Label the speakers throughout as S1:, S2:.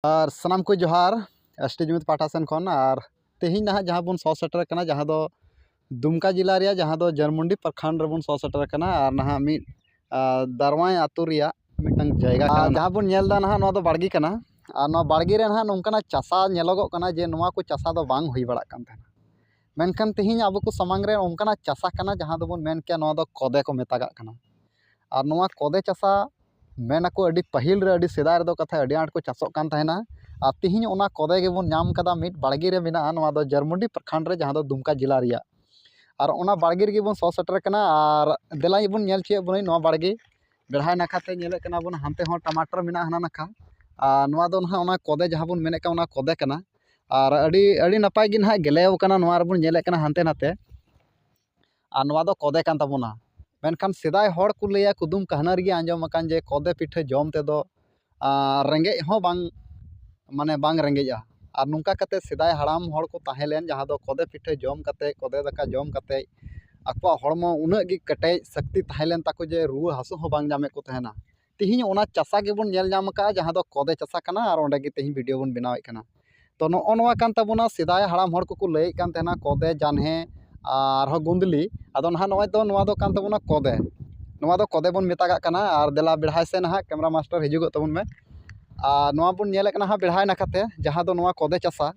S1: और सनाम को जोहार एसटी जुमित पाठा सेन खन और तेहिं ना जहाँ बन सौ सेटर कना जहाँ दो दुमका जिला रे जहाँ दो जरमुंडी प्रखंड रेबन सौ सेटर कना और ना मिट दारवाई आतु रिया मिटंग जायगा कना जहाँ बन नेल दा ना दो बाड़गी कना और ना बाड़गी रे ना नोंकना चासा नेलोगो कना जे नोआ को चासा दो बांग हुई बड़ा कान तहना मेनखान तेहिं अब को समांग रे ओंकना चासा कना जहाँ दो बन मेन के नोआ दो कोदे को मेतागा कना और नोआ कोदे चासा मेनको अड़ी पहिल रे अड़ी सेदाय रे कथा अड़ी आंट को चासोग कान तहना और तिहिं ओना कोदे गेबन नाम कदा मिट बाड़गी रे मेना नोआ दो जरमुंडी प्रखंड रे जहाँ दो दुमका जिला रिया और ओना बाड़गी रे बन सौ सेटर कना और देला बन नेल चिए बन नोआ बाड़गी बेढ़ाय नाखाते नेले कना बन हानते हो टमाटर मेना हना नाखा नोआ दो ना ओना कोदे जहाँ बन मेने का ओना कोदे कना और अड़ी नपाय गे ना गेलेव कना नोआ रे बन नेले कना हानते नाते और नोआ दो कोदे कान ताबोना मेनखान सेदाय हड़ को लैया कुदुम कहनार गे आंजम अकान जे कोदे पिठा जम तेदो रेंगे हो बांग माने बांग रेंगेजा और नोंका कते सेदाय हाड़ाम हड़ को ताहेलेन जहाँ दो कोदे पिठा जम कते कोदे दाका जम कते आकवा हड़मो उना गे कटेज शक्ति ताहेलेन ताको जे रुआ हासु हो बांग जामे को तहना तिहिं ओना चासा गेबन नेल नाम का जहाँ दो कोदे चासा कना और ओंडे गे तिहिं वीडियो बन बनावे कना तो नो नोआ कान ताबोना सेदाय हाड़ाम हड़ को लैय कान तहना कोदे जान्हे और गुंदली आदो ना नोआ दो कान ताबोना कोदे नोआ दो कोदे बन मेतागा कना और देला बेढ़ाय से ना कैमरा मास्टर हिजुगो तबन में नोआ बन नेले कना बेढ़ाय नाखाते जहाँ दो नोआ कोदे चासा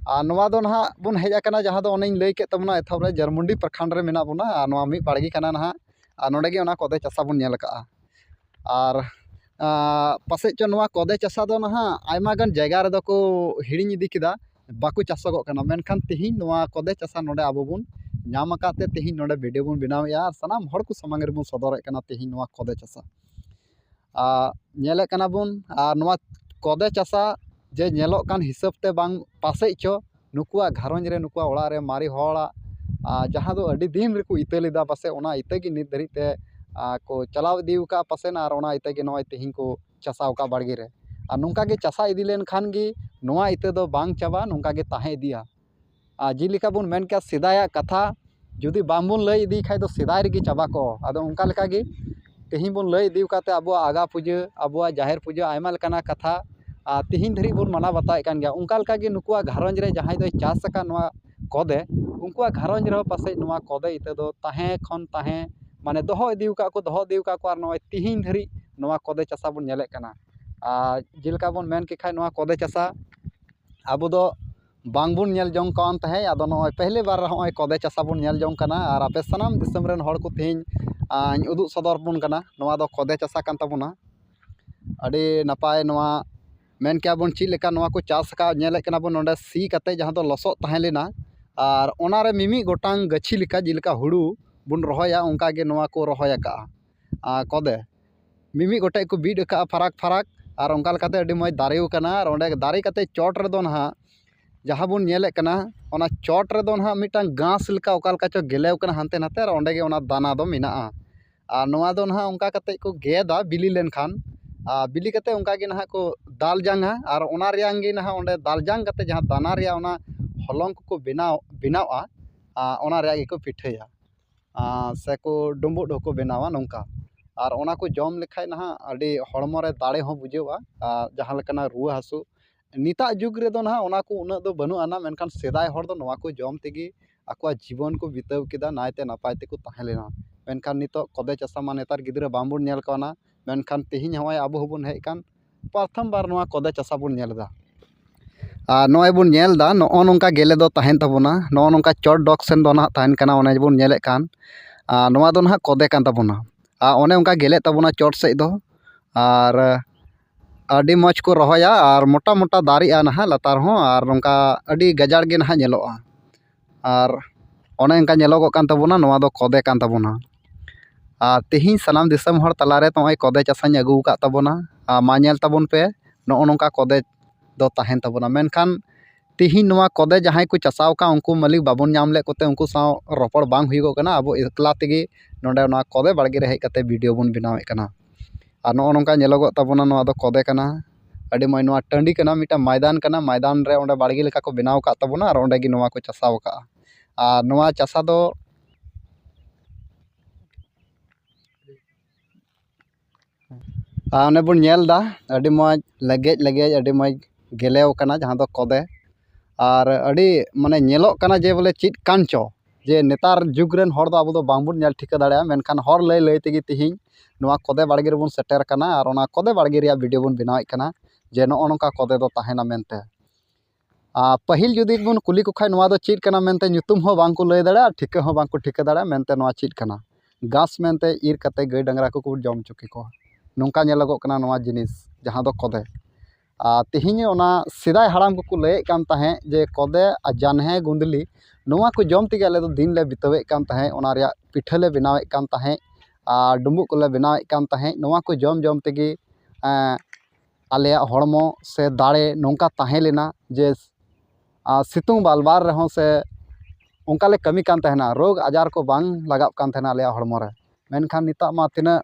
S1: और नोआ दो ना बन हेज आकना जहाँ दो ओनें लैय के तबना एथब रे जरमुंडी प्रखंड रे मेना बोना और नोआ मिट बाड़गी कना ना और नोडे गे ओना कोदे चासा बन नेल का और पासे चो नोआ कोदे चासा दो ना आयमा गान जायगा रे दो को हिड़िंग इदी किदा बाको चासोगो कना मेनखान तिहिं नोआ कोदे चासा नोडे आबो बन नाम आकाते तिहिं नोडे वीडियो बन बनावेया और सनाम हड़ को समांग रे बन सदरे कना तिहिं नोआ कोदे चासा नेले कना बन और नोआ कोदे चासा जे नेलोग कान हिसाब ते बांग पासे चो नुकुआ घारोंज रे नुकुआ ओड़ा रे मारी हड़ा जहाँ दो अड़ी दिन रे को इते लेदा पासे ओना इते गे नित धरी ते को चलाव इदी का पासे ना और ओना इते गे नोआ तिहिं को चासा का बाड़गी रे और नोंका गे चासा इदी लेन खान गे नोआ इते दो बांग चाबा नोंका गे ताहे इदिया जेलेका बन मेन के सेदाया कथा जुदी बांबन लय इदी खाय दो सेदाय रे गे चाबा को आदो उनका लेका गे तिहिं बन लय इदी काते अब आगा पूजा अब जाहिर पूजा आयमा लेकाना कथा तिहिं धरी बन माना बताए कान गया उनका लेका गे नुकुआ घारोंज रे जहां दो चास का नोआ कोदे उनकुआ घारोंज रे पासे नोआ कोदे इते दो ताहे खन ताहे माने दोहो इदी का को दोहो इदी का को और नोआ तिहिं धरी नोआ कोदे चासा बन नेले कना जेलेका बन मेन के खाय नोआ कोदे चासा अब दो बांगबन नेल जोंग कान तहे आदो नोय पहले बार होय कोदे चासा बन नेल जोंग कना और आपे सनाम दिसम रेन हड़ को तिहिं उदुग सदर बन कना नोआ दो कोदे चासा कान ताबोना अड़ी नपाय नोआ मेन क्या बन चीज लेका नोआ को चास का नेले कना बन नोंडे सी कते जहाँ दो लसो ताहे लेना और ओनारे मिमी गोटांग गछि लेका जेलेका हुड़ू बन रहोया उनका गे नोआ को रहोया का कोदे मिमी गोटे को बीड का फराक फराक और उनका लेकाते अड़ी मज दारेव कना और ओंडे दारे कते चोट रे दो ना जहाँ बन नेले कना ओना चोट रे दो ना मिटांग घास लेका ओका लेका चो गेलेव कना हानते नाते और ओंडे गे ओना दाना दो मेनाआ और नोआ दो ना उनका कते को गेदा बिली लेन खान बिली कते उनका गे ना को दाल जांगा और ओना रियांग गे ना ओंडे दाल जांग कते जहाँ दाना रिया ओना हलंग को बनावा ओना रिया गे को पिठाया से को डुंबुग को बनावा नोंका और ओना को जम लेखाय ना अड़ी हड़मो रे दाड़े हो बुझेवा जहाँ लेकाना रुआ हासु निता जुग रे दो ना ओना को उना दो बनु आना मेनखान सेदाय हड़ दो नोआ को जम तेगी आकवा जीवन को बिताव केदा नायते नापाय तेको ताहे लेना मेनखान नितो कोदे चासा मा नेतार गिद्रा बांबुन नेल काना मेनखान तिहिं हवाय आबो हबन हेज कान प्रथम बार नोआ कोदे चासा बन नेलदा नोय बन नेलदा नो नोंका गेले दो ताहेन ताबोना नो नोंका चोट डॉग सेन दो ना ताहेन काना ओने बन नेले कान नोआ दो ना कोदे कान ताबोना ओने उनका गेले ताबोना चोट से दो और अड़ी मज को रहोया और मोटा मोटा दारिया ना लतार हो और नोंका अड़ी गजाड़ गे ना नेलोआ और ओने उनका नेलोगो कान ताबोना नोआ दो कोदे कान ताबोना तिहिं सनाम दिसम हड़ तलारे तो कोदे चासाñ अगू का ताबोना मा नेल ताबोन पे नो नोंका कोदे दो ताहेन ताबोना मेनखान तिहिं नोआ कोदे जहां को चासाव का उनको मालिक बाबन नाम ले कोते उनको साव रोपड़ बांग हुईगो कना अब एकला तेगे नोडे नोआ कोदे बाड़गे रे हेज कते वीडियो बन बनावे कना और नो नोंका नेलोगो ताबोना नोआ दो कोदे कना अड़ी मय नोआ टंडी कना मिटा मैदान रे ओंडे बाड़गे लेका को बनाव का ताबोना और ओंडे गे नोआ को चासाव का और नोआ चासा दो ᱚᱱᱮ ᱵᱚᱱ ᱧᱮᱞ ᱮᱫᱟ ᱟᱹᱰᱤ ᱢᱚᱡᱽ ᱞᱮᱜᱮᱡ ᱟᱹᱰᱤ ᱢᱚᱡᱽ ᱜᱮᱞᱮᱣ ᱠᱟᱱᱟ ᱡᱟᱦᱟᱸ ᱫᱚ ᱠᱚᱫᱮ, ᱟᱨ ᱟᱹᱰᱤ ᱢᱟᱱᱮ ᱧᱮᱞᱚᱜ ᱠᱟᱱᱟ ᱡᱮ ᱵᱚᱞᱮ ᱪᱮᱫ ᱠᱟᱱ ᱪᱚ, ᱡᱮ ᱱᱮᱛᱟᱨ ᱡᱩᱜᱽ ᱨᱮᱱ ᱦᱚᱲ ᱫᱚ ᱟᱵᱚ ᱫᱚ ᱵᱟᱝᱵᱚᱱ ᱧᱮᱞ ᱴᱷᱤᱠᱟᱹ ᱫᱟᱲᱮᱭᱟᱜᱼᱟ, ᱢᱮᱱᱠᱷᱟन ᱦᱚᱲ ᱞᱟᱹᱭ ᱛᱮᱜᱮ ᱛᱮᱦᱮᱧ ᱱᱚᱣᱟ ᱠᱚᱫᱮ ᱵᱟᱲᱜᱮ ᱨᱮᱵᱚᱱ ᱥᱮᱴᱮᱨ ᱟᱠᱟᱱᱟ, ᱟᱨ ᱚᱱᱟ ᱠᱚᱫᱮ ᱵᱟᱲᱜᱮ ᱨᱮᱭᱟᱜ ᱵᱷᱤᱰᱤᱭᱳ ᱵᱚᱱ ᱵᱮᱱᱟᱣᱮᱫ ᱠᱟᱱᱟ ᱡᱮ ᱱᱚᱜᱼᱚ ᱱᱚᱝᱠᱟ ᱠᱚᱫᱮ ᱫᱚ ᱛᱟᱦᱮᱱᱟ ᱢᱮᱱᱛᱮ᱾ ᱯᱟᱹᱦᱤᱞ ᱡᱩᱫᱤ ᱵᱚᱱ ᱠᱩᱞᱤ ᱠᱚ ᱠᱷᱟᱡ ᱱᱚᱣᱟ ᱫᱚ ᱪᱮᱫ ᱠᱟᱱᱟ ᱢᱮᱱᱛᱮ ᱧᱩᱛᱩᱢ ᱦᱚᱸ ᱵᱟᱝᱠᱚ ᱞᱟᱹᱭ ᱫᱟᱲᱮᱭᱟᱜᱼᱟ, ᱴᱷᱤᱠᱟᱹ ᱦᱚᱸ ᱵᱟᱝᱠᱚ ᱴᱷᱤᱠᱟᱹ ᱫᱟᱲᱮᱭᱟᱜᱼᱟ ᱢᱮᱱᱛᱮ ᱱᱚᱣᱟ ᱪᱮᱫ ᱠᱟᱱᱟ᱾ ᱜᱷᱟᱥ ᱢᱮᱱᱛᱮ ᱤᱨ ᱠᱟᱛᱮ ᱜᱟᱹᱭ ᱰᱟᱝᱨᱟ ᱠᱚᱠᱚ ᱡᱚᱢ ᱦᱚᱪᱚ ᱠᱮᱠᱚᱣᱟ, ᱱᱚᱝᱠᱟ ᱧᱮᱞᱚᱜᱚᱜ ᱠᱟᱱᱟ ᱱᱚᱣᱟ ᱡᱤᱱᱤᱥ ᱡᱟᱦᱟᱸ ᱫᱚ ᱠᱚᱫᱮ᱾ ᱛᱮᱦᱮᱧ ᱚᱱᱟ ᱥᱮᱫᱟᱭ ᱦᱟᱲᱟᱢ ᱠᱚᱠᱚ ᱞᱟᱹᱭᱮᱫ ᱠᱟᱱ ᱛᱟᱦᱮᱸᱫ ᱡᱮ ᱠᱚᱫᱮ ᱟᱨ ᱡᱟᱱᱦᱮ ᱜᱩᱸᱫᱽᱞᱤ ᱱᱚᱣᱟ ᱠᱚ ᱡᱚᱢ ᱛᱮᱜᱮ ᱟᱞᱮ ᱫᱚ ᱫᱤᱱ ᱞᱮ ᱵᱤᱛᱟᱹᱣᱮᱫ ᱠᱟᱱ ᱛᱟᱦᱮᱸᱫ, ᱚᱱᱟ ᱨᱮᱭᱟᱜ ᱯᱤᱴᱷᱟᱹ ᱞᱮ ᱵᱮᱱᱟᱣᱮᱫ ᱠᱟᱱ ᱛᱟᱦᱮᱸᱫ, ᱟᱨ ᱰᱩᱸᱵᱩᱜ ᱠᱚᱞᱮ ᱵᱮᱱᱟᱣᱮᱫ ᱠᱟᱱ ᱛᱟᱦᱮᱸᱫ᱾ ᱱᱚᱣᱟ ᱠᱚ ᱡᱚᱢ ᱛᱮᱜᱮ ᱟᱞᱮᱭᱟᱜ ᱦᱚᱲᱢᱚ ᱥᱮ ᱫᱟᱲᱮ ᱱᱚᱝᱠᱟ ᱛᱟᱦᱮᱸ ᱞᱮᱱᱟ ᱡᱮ ᱥᱤᱛᱩᱝ ᱵᱟᱞᱵᱟᱨ ᱨᱮᱦᱚᱸ ᱥᱮ ᱚᱱᱠᱟ ᱞᱮ ᱠᱟᱹᱢᱤ ᱠᱟᱱ ᱛᱟᱦᱮᱱᱟ, ᱨᱳᱜᱽ ᱟᱡᱟᱨ ᱠᱚ ᱵᱟᱝ ᱞᱟᱜᱟᱣ ᱠᱟᱱ ᱛᱟᱦᱮᱱᱟ ᱟᱞᱮᱭᱟᱜ ᱦᱚᱲᱢᱚ ᱨᱮ᱾ ᱢᱮᱱᱠᱷᱟᱱ ᱱᱤᱛᱚᱜ ᱢᱟ ᱛᱤᱱᱟᱹᱜ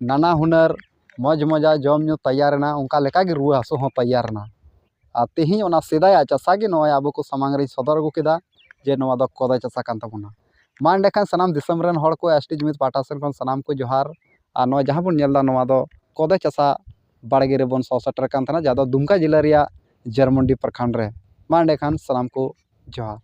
S1: ᱱᱟᱱᱟ ᱦᱩᱱᱟᱹᱨ ᱢᱚᱡᱽᱼᱢᱚᱡᱟᱜ ᱡᱚᱢᱼᱧᱩ ᱛᱮᱭᱟᱨᱮᱱᱟ, ᱚᱱᱠᱟ ᱞᱮᱠᱟᱜᱮ ᱨᱩᱣᱟᱹ ᱦᱟᱹᱥᱩ ᱦᱚᱸ ᱛᱮᱭᱟᱨᱮᱱᱟ᱾ ᱟᱨ ᱛᱮᱦᱮᱧ ᱚᱱᱟ ᱥᱮᱫᱟᱭᱟᱜ ᱪᱟᱥᱟ ᱜᱮ ᱱᱚᱜᱼᱚᱭ ᱟᱵᱚ ᱠᱚ ᱥᱟᱢᱟᱝ ᱨᱤᱧ ᱥᱚᱫᱚᱨ ᱟᱹᱜᱩ ᱠᱮᱫᱟ ᱡᱮ ᱱᱚᱣᱟ ᱫᱚ ᱠᱚᱫᱮ ᱪᱟᱥᱟ ᱠᱟᱱ ᱛᱟᱵᱚᱱᱟ᱾ ᱢᱟ ᱮᱸᱰᱮᱠᱷᱟᱱ ᱥᱟᱱᱟᱢ ᱫᱤᱥᱚᱢ ᱨᱮᱱ ᱦᱚᱲ ᱠᱚ ᱮᱥ ᱴᱤ ᱡᱩᱢᱤᱫ ᱯᱟᱦᱴᱟ ᱥᱮᱫ ᱠᱷᱚᱱ ᱥᱟᱱᱟᱢ ᱠᱚ ᱡᱚᱦᱟᱨ᱾ ᱟᱨ ᱱᱚᱣᱟ ᱡᱟᱦᱟᱸ ᱵᱚᱱ ᱧᱮᱞ ᱮᱫᱟ ᱱᱚᱣᱟ ᱫᱚ ᱠᱚᱫᱮ ᱪᱟᱥᱟ ᱵᱟᱲᱜᱮ ᱨᱮᱵᱚᱱ ᱥᱚ ᱥᱮᱴᱮᱨ ᱠᱟᱱ ᱛᱟᱦᱮᱱᱟ, ᱡᱟᱦᱟᱸ ᱫᱚ ᱫᱩᱢᱠᱟ ᱡᱮᱞᱟ ᱨᱮᱭᱟᱜ ᱡᱟᱨᱢᱩᱱᱰᱤ ᱯᱨᱚᱠᱷᱚᱸᱰ ᱨᱮ᱾ ᱢᱟ ᱮᱸᱰᱮᱠᱷᱟᱱ ᱥᱟᱱᱟᱢ ᱠᱚ ᱡᱚᱦᱟᱨ᱾